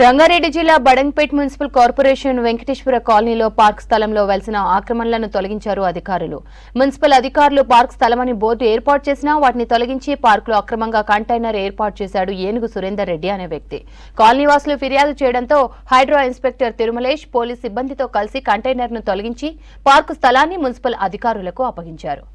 రంగారెడ్డి జిల్లా Badangpet municipal corporation Venkateswara కాలనీలో park స్థలంలో వెలిసిన ఆక్రమణలను తొలగించారు అధికారులు. మున్సిపల్ అధికారులు పార్క్ స్థలమని బోర్డు ఏర్పాటు చేసినా వాటిని తొలగించి పార్కులో అక్రమంగా కంటైనర్ ఏర్పాటు చేశాడు ఏనుగు సురేందర్ రెడ్డి అనే వ్యక్తి. కాలనీవాసులు ఫిర్యాదు చేయడంతో హైడ్రా ఇన్స్పెక్టర్ తిరుమలేష్ పోలీస్ సిబ్బందితో కలిసి కంటైనర్ను తొలగించి పార్కు స్థలాన్ని మున్సిపల్ అధికారులకు అప్పగించారు.